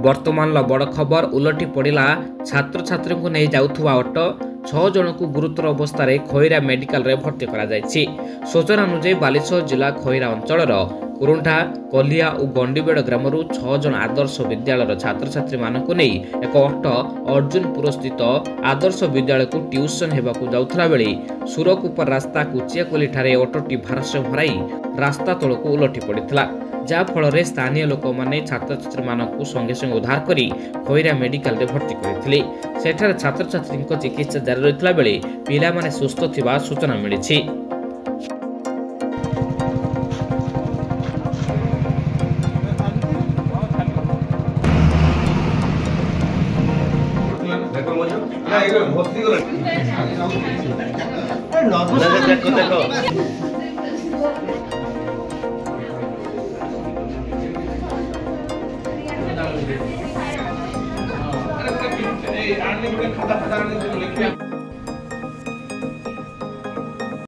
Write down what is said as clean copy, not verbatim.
वर्तमान बड़ खबर उलटी पड़ा छात्र छात्री को नहीं जाउथुवा ऑटो 6 जन को गुरुतर अवस्था खैरा मेडिकल रे भर्ती करा जायछि। सूचना अनुसार बालेश्वर जिला खैरा अंचल कुरुंठा कलिया और गंडीबेड़ ग्राम 6 जन आदर्श विद्यालय छात्र छात्री मानक नहीं एक ऑटो अर्जुनपुर स्थित आदर्श विद्यालय को ट्यूशन हेबाकू जाउथला बेले सुरकुपर रास्ता कुचियाकोली ठारे ऑटोटी भारसाम्य हराई रास्ता तलक उलटी पड़ता, जहा फल स्थानीय लोक मैंने छात्र छात्री मानक संगे संगे उद्धार करी खैरा मेडिकल रे भर्ती करथिले। सेठारे छात्र छात्री चिकित्सा जारी रहितला बेले पिला माने सुस्थ थिबा सूचना मिलिछि। खाता